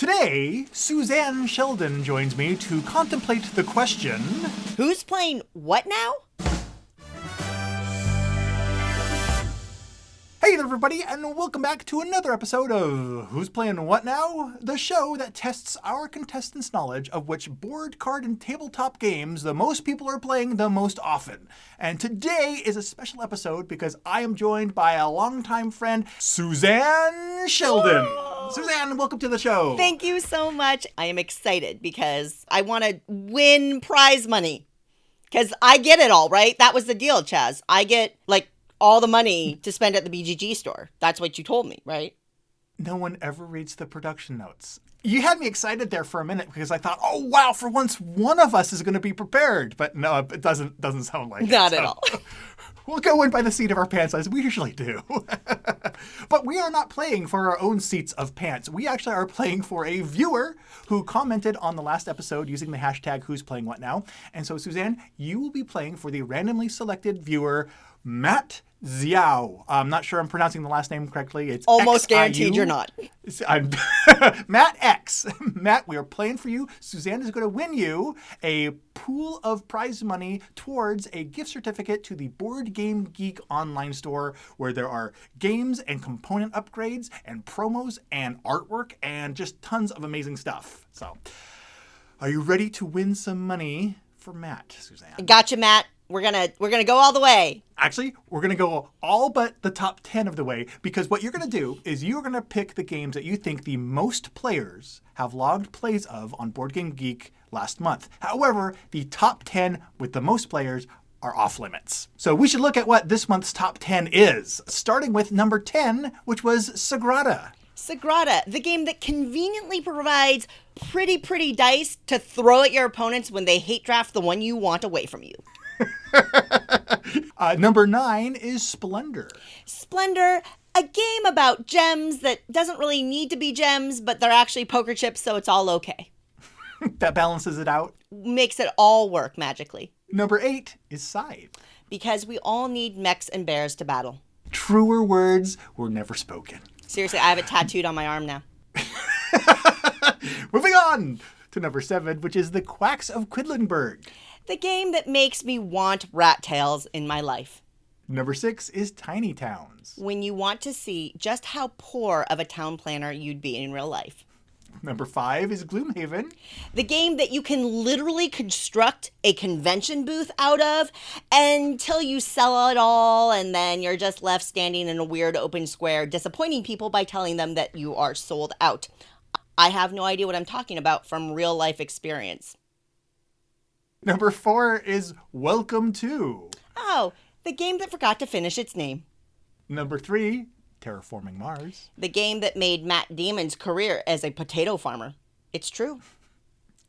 Today, Suzanne Sheldon joins me to contemplate the question... Who's playing what now? Hey there, everybody, and welcome back to another episode of Who's Playing What Now? The show that tests our contestants' knowledge of which board, card, and tabletop games the most people are playing the most often. And today is a special episode because I am joined by a longtime friend, Suzanne Sheldon. Suzanne, welcome to the show. Thank you so much. I am excited because I want to win prize money. Because I get it all, right? That was the deal, Chaz. I get, all the money to spend at the BGG store. That's what you told me, right? No one ever reads the production notes. You had me excited there for a minute because I thought, oh, wow, for once one of us is going to be prepared. But no, it doesn't sound like it. Not at all. We'll go in by the seat of our pants as we usually do. But we are not playing for our own seats of pants. We actually are playing for a viewer who commented on the last episode using the hashtag Who's Playing What Now. And so, Suzanne, you will be playing for the randomly selected viewer, Matt Xiao. I'm not sure I'm pronouncing the last name correctly. It's almost X-I-U. guaranteed you're not. Matt X. Matt, we are playing for you. Suzanne is going to win you a pool of prize money towards a gift certificate to the BoardGameGeek online store where there are games and component upgrades and promos and artwork and just tons of amazing stuff. So, are you ready to win some money for Matt, Suzanne? Gotcha, Matt. We're gonna go all the way. Actually, we're going to go all but the top 10 of the way, because what you're going to do is you're going to pick the games that you think the most players have logged plays of on BoardGameGeek last month. However, the top 10 with the most players are off limits. So we should look at what this month's top 10 is, starting with number 10, which was Sagrada. Sagrada, the game that conveniently provides pretty dice to throw at your opponents when they hate draft the one you want away from you. Number 9 is Splendor. Splendor, a game about gems that doesn't really need to be gems, but they're actually poker chips, so it's all okay. That balances it out. Makes it all work magically. Number 8 is Scythe. Because we all need mechs and bears to battle. Truer words were never spoken. Seriously, I have it tattooed on my arm now. Moving on to number 7, which is The Quacks of Quedlinburg. The game that makes me want rat tails in my life. Number 6 is Tiny Towns. When you want to see just how poor of a town planner you'd be in real life. Number 5 is Gloomhaven. The game that you can literally construct a convention booth out of until you sell it all and then you're just left standing in a weird open square disappointing people by telling them that you are sold out. I have no idea what I'm talking about from real life experience. Number 4 is Welcome To. Oh, the game that forgot to finish its name. Number 3, Terraforming Mars. The game that made Matt Damon's career as a potato farmer. It's true.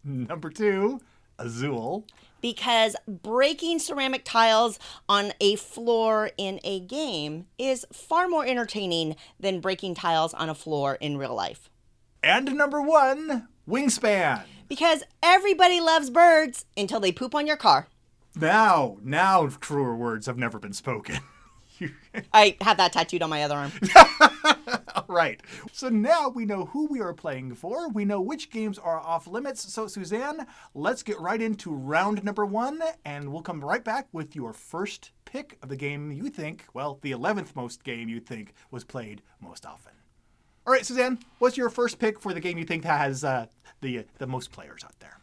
Number 2, Azul. Because breaking ceramic tiles on a floor in a game is far more entertaining than breaking tiles on a floor in real life. And number 1, Wingspan. Because everybody loves birds until they poop on your car. Now, truer words have never been spoken. I have that tattooed on my other arm. All right. So now we know who we are playing for. We know which games are off limits. So, Suzanne, let's get right into round number 1, and we'll come right back with your first pick of the game you think, well, the 11th most game you think was played most often. All right, Suzanne, what's your first pick for the game you think has the most players out there?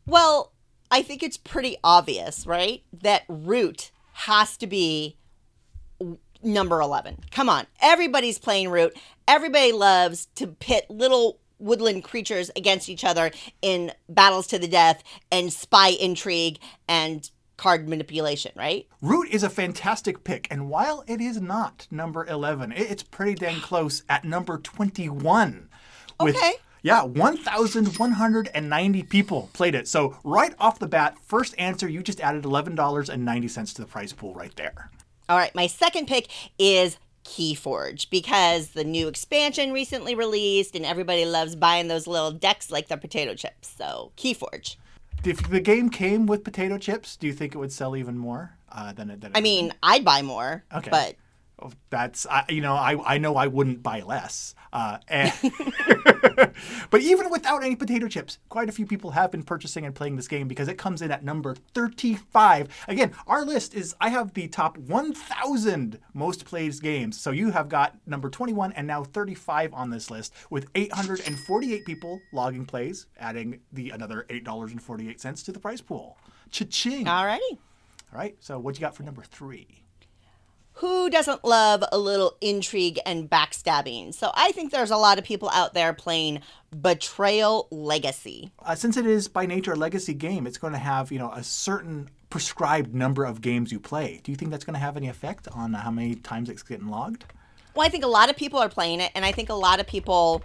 Well, I think it's pretty obvious, right? That Root has to be number 11. Come on. Everybody's playing Root. Everybody loves to pit little woodland creatures against each other in battles to the death and spy intrigue and card manipulation, right? Root is a fantastic pick, and while it is not number 11, it's pretty dang close at number 21. Okay. Yeah, 1,190 people played it. So right off the bat, first answer, you just added $11.90 to the prize pool right there. All right, my second pick is KeyForge because the new expansion recently released and everybody loves buying those little decks like the potato chips. So KeyForge. If the game came with potato chips, do you think it would sell even more than it? I mean, I'd buy more, okay. But That's I know I wouldn't buy less. And but even without any potato chips, quite a few people have been purchasing and playing this game because it comes in at number 35. Again, our list is I have the top 1,000 most played games. So you have got number 21 and now 35 on this list with 848 people logging plays, adding another $8.48 to the prize pool. Cha-ching. Alrighty. All right. So what you got for number 3? Who doesn't love a little intrigue and backstabbing? So I think there's a lot of people out there playing Betrayal Legacy. Since it is by nature a legacy game, it's going to have, a certain prescribed number of games you play. Do you think that's going to have any effect on how many times it's getting logged? Well, I think a lot of people are playing it, and I think a lot of people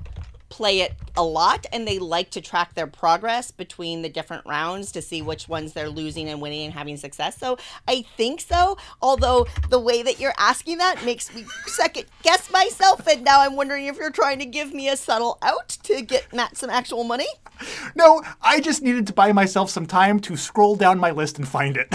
play it a lot, and they like to track their progress between the different rounds to see which ones they're losing and winning and having success. So I think so, although the way that you're asking that makes me second guess myself, and now I'm wondering if you're trying to give me a subtle out to get Matt some actual money. No, I just needed to buy myself some time to scroll down my list and find it.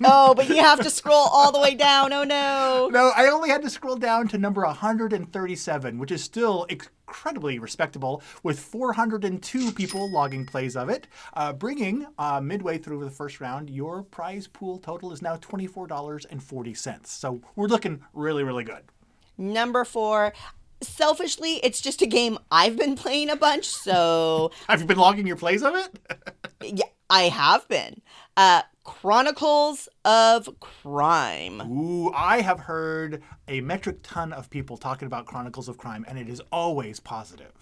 Oh, but you have to scroll all the way down. Oh, no. No, I only had to scroll down to number 137, which is still incredibly respectable, with 402 people logging plays of it, bringing midway through the first round, your prize pool total is now $24.40. So we're looking really, really good. Number 4. Selfishly, it's just a game I've been playing a bunch, so... Have you been logging your plays of it? Yeah, I have been. Chronicles of Crime. Ooh, I have heard a metric ton of people talking about Chronicles of Crime, and it is always positive.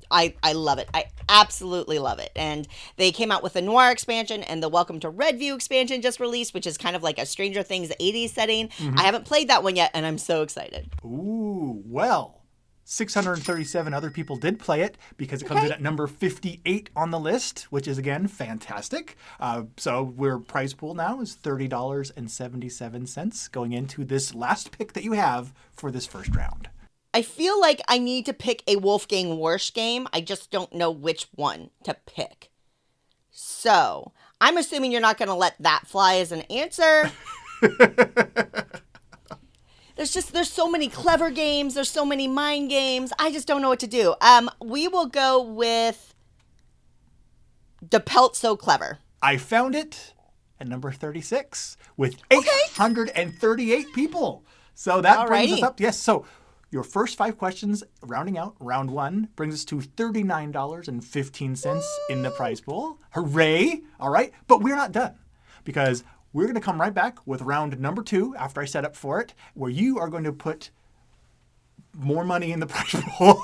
I love it. I absolutely love it. And they came out with the Noir expansion and the Welcome to Redview expansion just released, which is kind of like a Stranger Things 80s setting. Mm-hmm. I haven't played that one yet, and I'm so excited. Ooh, well... 637 other people did play it because it comes in at number 58 on the list, which is, again, fantastic. So our prize pool now is $30.77 going into this last pick that you have for this first round. I feel like I need to pick a Wolfgang Warsch game. I just don't know which one to pick. So I'm assuming you're not going to let that fly as an answer. There's so many clever games. There's so many mind games. I just don't know what to do. We will go with De Pelt So Clever. I found it at number 36 with 838 people. So that brings us up. Yes. So your first 5 questions, rounding out round 1, brings us to $39.15 in the prize pool. Hooray. All right. But we're not done because we're going to come right back with round number 2 after I set up for it, where you are going to put more money in the prize pool.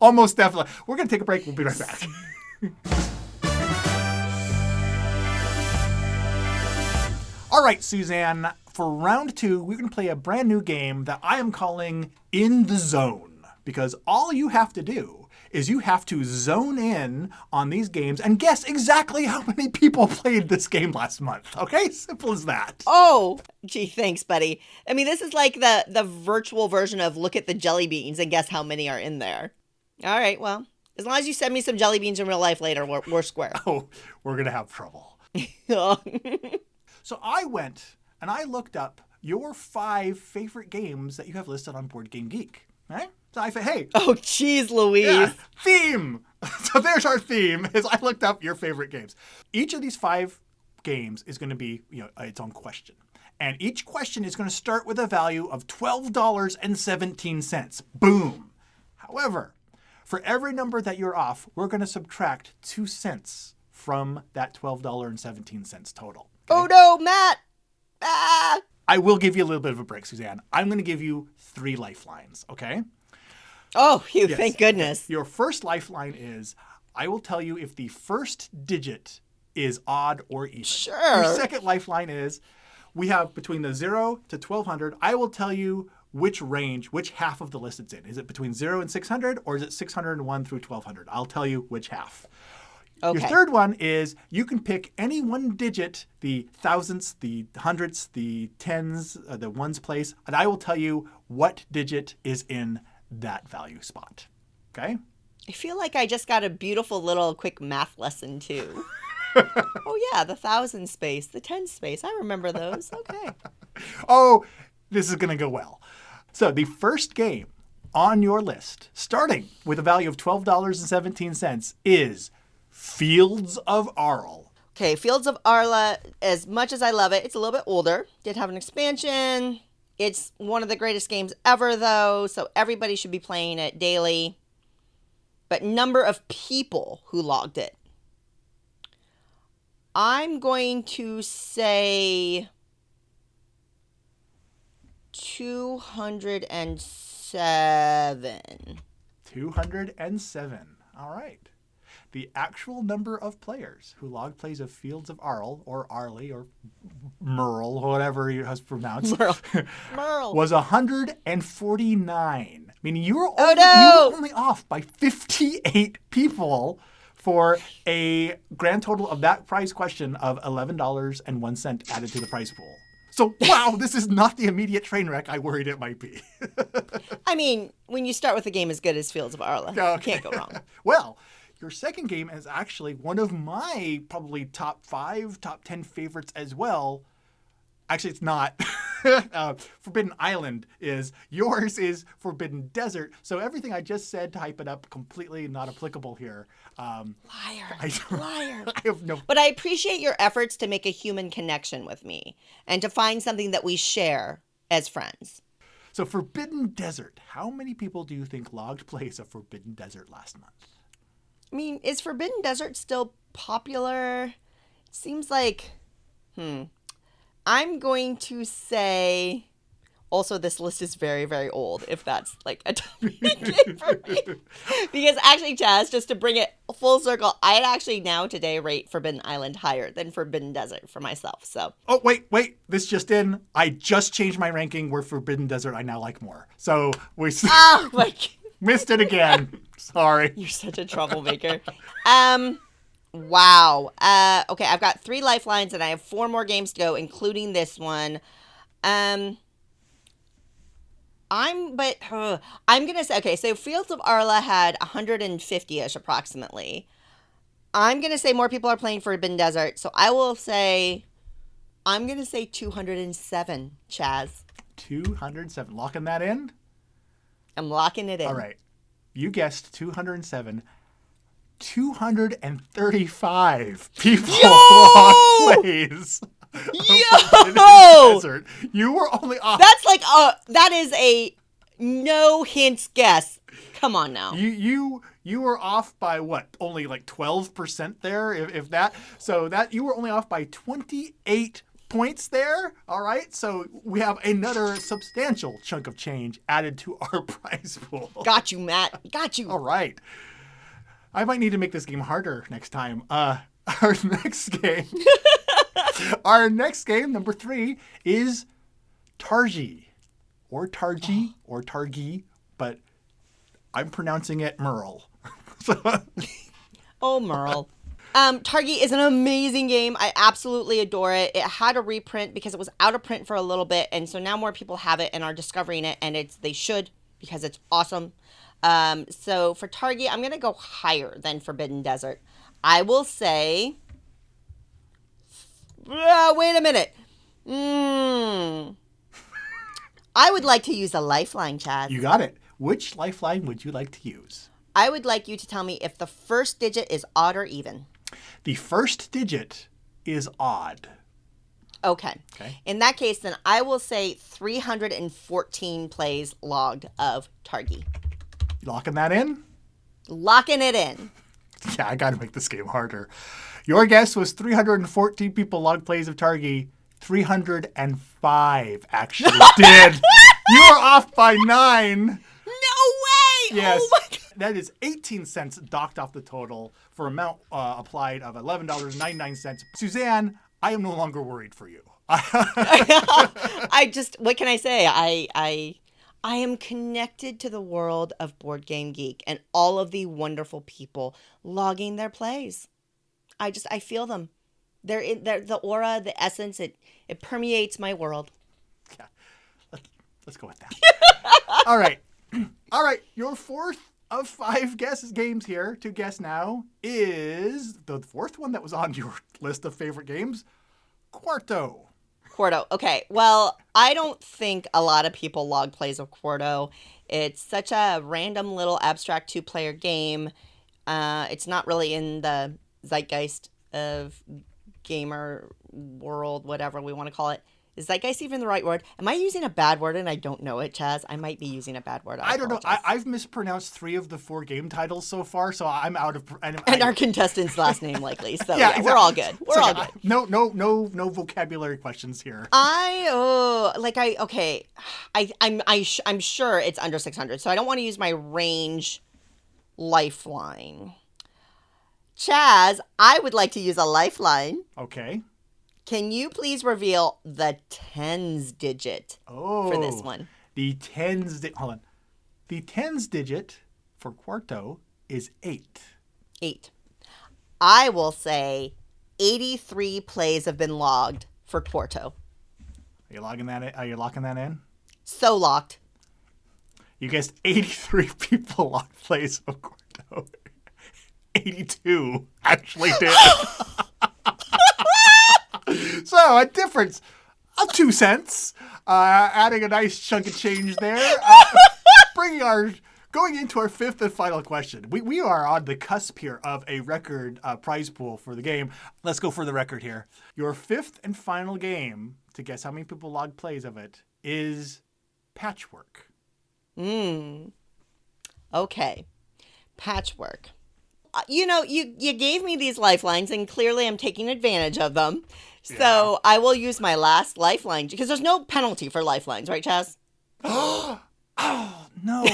Almost definitely. We're going to take a break. We'll be right back. All right, Suzanne, for round 2, we're going to play a brand new game that I am calling In the Zone, because all you have to do is you have to zone in on these games and guess exactly how many people played this game last month. Okay? Simple as that. Oh, gee, thanks, buddy. I mean, this is like the virtual version of look at the jelly beans and guess how many are in there. All right, well, as long as you send me some jelly beans in real life later, we're square. Oh, we're going to have trouble. So I went and I looked up your 5 favorite games that you have listed on BoardGameGeek. Right? So I said, hey. Oh, geez, Louise. Yeah, theme. So there's our theme, is I looked up your favorite games. Each of these 5 games is going to be, its own question. And each question is going to start with a value of $12.17. Boom. However, for every number that you're off, we're going to subtract 2 cents from that $12.17 total. Okay? Oh, no, Matt. Ah. I will give you a little bit of a break, Suzanne. I'm going to give you 3 lifelines, okay? Oh, thank goodness. Your first lifeline is, I will tell you if the first digit is odd or even. Sure. Your second lifeline is, we have between the 0 to 1200. I will tell you which range, which half of the list it's in. Is it between 0 and 600, or is it 601 through 1200? I'll tell you which half. Okay. Your third one is you can pick any one digit, the thousandths, the hundredths, the tens, the ones place, and I will tell you what digit is in that value spot. Okay? I feel like I just got a beautiful little quick math lesson too. Oh yeah, the 1,000 space, the 10 space. I remember those. Okay. Oh, This is going to go well. So the first game on your list, starting with a value of $12.17, is Fields of Arle. Okay, Fields of Arle, as much as I love it, it's a little bit older. Did have an expansion. It's one of the greatest games ever, though, so everybody should be playing it daily. But number of people who logged it. I'm going to say 207. 207. All right. The actual number of players who logged plays of Fields of Arle, or Arle, or Merle, whatever you has pronounced, Merle. was 149. Meaning you were only off by 58 people for a grand total of that prize question of $11.01 added to the prize pool. So, wow, this is not the immediate train wreck I worried it might be. I mean, when you start with a game as good as Fields of Arle, Okay. can't go wrong. Well, your second game is actually one of my probably top 5, top 10 favorites as well. Actually, it's not. Forbidden Island is. Yours is Forbidden Desert. So everything I just said to hype it up, completely not applicable here. Liar. I have no... But I appreciate your efforts to make a human connection with me and to find something that we share as friends. So Forbidden Desert. How many people do you think logged plays of Forbidden Desert last month? I mean, is Forbidden Desert still popular? It seems like... I'm going to say... Also, this list is very, very old, if that's like a topic for me. Because actually, Chaz, just to bring it full circle, I'd actually now today rate Forbidden Island higher than Forbidden Desert for myself. So. Oh, wait. This just in. I just changed my ranking where Forbidden Desert I now like more. So we Oh, my God. Missed it again. Sorry. You're such a troublemaker. Wow. Okay, I've got 3 lifelines and I have 4 more games to go, including this one. I'm gonna say, okay, so Fields of Arle had 150-ish approximately. I'm gonna say more people are playing Forbidden Desert, so I'm gonna say 207, Chaz. 207. Locking that in? I'm locking it in. All right. You guessed 207. 235 people logged plays. Yo! Desert. You were only off. That's like that is a no hints guess. Come on now. You were off by what? Only like 12% there, if that. So that you were only off by 28 points there. All right. So we have another substantial chunk of change added to our prize pool. Got you, Matt. Got you. All right. I might need to make this game harder next time. Our next game, number 3, is Targi, or Targi, or Targi, but I'm pronouncing it Merle. Oh, Merle. Targi is an amazing game. I absolutely adore it. It had a reprint because it was out of print for a little bit, and so now more people have it and are discovering it, and they should, because it's awesome. So for Targi, I'm going to go higher than Forbidden Desert. I will say... wait a minute. I would like to use a lifeline, Chad. You got it. Which lifeline would you like to use? I would like you to tell me if the first digit is odd or even. The first digit is odd. Okay. In that case, then I will say 314 plays logged of Targi. Locking that in? Locking it in. Yeah, I got to make this game harder. Your guess was 314 people logged plays of Targi. 305 actually did. You are off by 9. No way! Yes. Oh my God. That is 18 cents docked off the total for amount applied of $11.99. Suzanne, I am no longer worried for you. What can I say? I am connected to the world of BoardGameGeek and all of the wonderful people logging their plays. I feel them. They're the aura, the essence, it permeates my world. Yeah. Let's go with that. All right. Your fourth of 5 games here to guess now is the fourth one that was on your list of favorite games, Quarto. Quarto. Okay, well, I don't think a lot of people log plays of Quarto. It's such a random little abstract two-player game. It's not really in the zeitgeist of gamer world, whatever we want to call it. Is zeitgeist even the right word? Am I using a bad word and I don't know it, Chaz? I might be using a bad word. I don't know. I've mispronounced 3 of the 4 game titles so far, so I'm out of... And our contestant's last name, likely. So yeah, exactly. We're all good. We're all good. No vocabulary questions here. I'm sure it's under 600, so I don't want to use my range lifeline. Chaz, I would like to use a lifeline. Okay. Can you please reveal the tens digit for this one? The tens... Hold on. The tens digit for Quarto is 8. 8. I will say 83 plays have been logged for Quarto. Are you locking that in? So locked. You guessed 83 people logged plays of Quarto. 82 actually did. So a difference of 2 cents. Adding a nice chunk of change there. Going into our 5th and final question. We are on the cusp here of a record prize pool for the game. Let's go for the record here. Your 5th and final game, to guess how many people logged plays of it, is Patchwork. Okay. Patchwork. You gave me these lifelines, and clearly I'm taking advantage of them. Yeah. So I will use my last lifeline, because there's no penalty for lifelines, right, Chaz? Oh, no.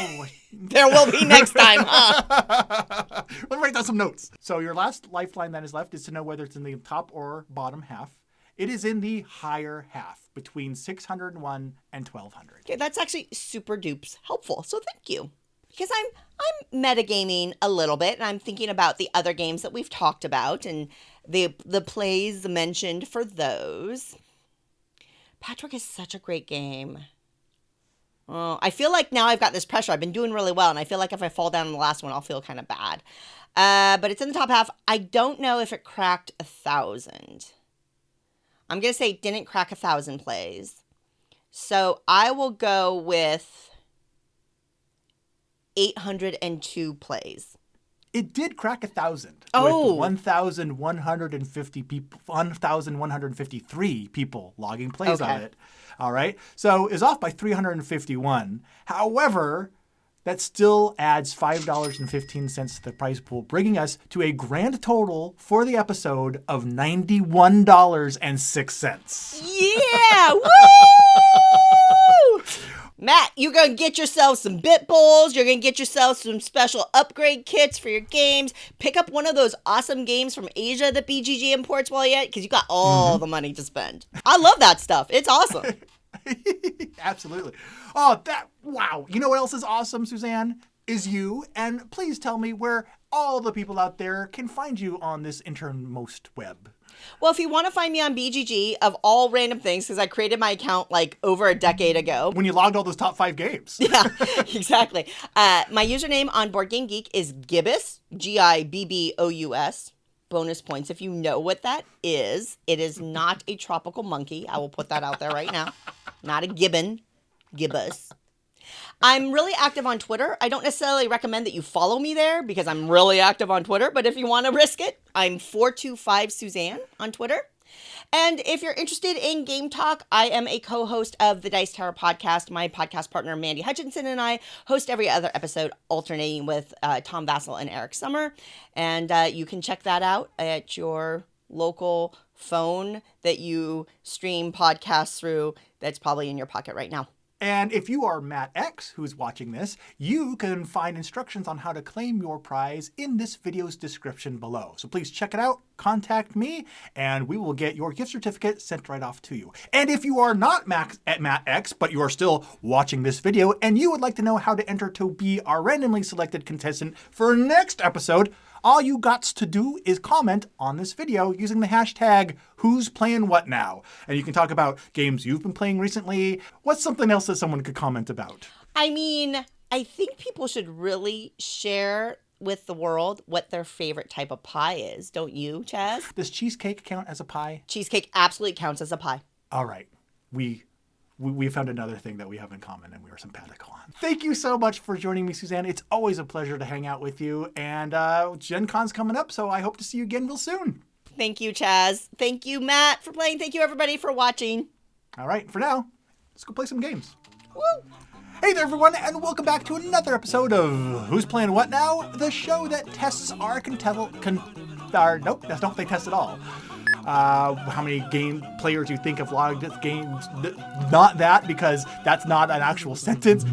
There will be next time, huh? Let's write down some notes. So your last lifeline that is left is to know whether it's in the top or bottom half. It is in the higher half, between 601 and 1200. Okay, that's actually super dupes helpful, so thank you. Because I'm metagaming a little bit, and I'm thinking about the other games that we've talked about and the plays mentioned for those. Patchwork is such a great game. Oh, I feel like now I've got this pressure. I've been doing really well, and I feel like if I fall down in the last one, I'll feel kind of bad. But it's in the top half. I don't know if it cracked 1,000. I'm going to say it didn't crack 1,000 plays. So I will go with 802 plays. It did crack 1,000. Oh. With 1,153 people logging plays on it. All right. So it's off by 351. However, that still adds $5.15 to the prize pool, bringing us to a grand total for the episode of $91.06. Yeah! Woo! Matt, you're going to get yourself some bit bowls. You're going to get yourself some special upgrade kits for your games. Pick up one of those awesome games from Asia that BGG imports while you're at, because you got all the money to spend. I love that stuff. It's awesome. Absolutely. Oh, wow. You know what else is awesome, Suzanne? Is you. And please tell me where all the people out there can find you on this internmost web. Well, if you want to find me on BGG, of all random things, because I created my account like over a decade ago. When you logged all those top 5 games. Yeah, exactly. My username on BoardGameGeek is Gibbous, Gibbous. Bonus points if you know what that is. It is not a tropical monkey. I will put that out there right now. Not a gibbon. Gibbous. I'm really active on Twitter. I don't necessarily recommend that you follow me there because I'm really active on Twitter, but if you want to risk it, I'm 425 Suzanne on Twitter. And if you're interested in game talk, I am a co-host of the Dice Tower podcast. My podcast partner, Mandy Hutchinson, and I host every other episode, alternating with Tom Vassell and Eric Summer. And you can check that out at your local phone that you stream podcasts through that's probably in your pocket right now. And if you are Matt X, who's watching this, you can find instructions on how to claim your prize in this video's description below. So please check it out, contact me, and we will get your gift certificate sent right off to you. And if you are not Matt X, but you are still watching this video, and you would like to know how to enter to be our randomly selected contestant for next episode, all you gots to do is comment on this video using the hashtag Who's Playing What Now. And you can talk about games you've been playing recently. What's something else that someone could comment about? I mean, I think people should really share with the world what their favorite type of pie is. Don't you, Chaz? Does cheesecake count as a pie? Cheesecake absolutely counts as a pie. All right. we found another thing that we have in common and we are simpatico on. Thank you so much for joining me, Suzanne. It's always a pleasure to hang out with you. And Gen Con's coming up, so I hope to see you again real soon. Thank you, Chaz. Thank you, Matt, for playing. Thank you, everybody, for watching. All right, for now, let's go play some games. Woo! Hey there, everyone, and welcome back to another episode of Who's Playing What Now? The show that tests our nope, that's not what they test at all. How many game players you think have logged games? Not that, because that's not an actual sentence.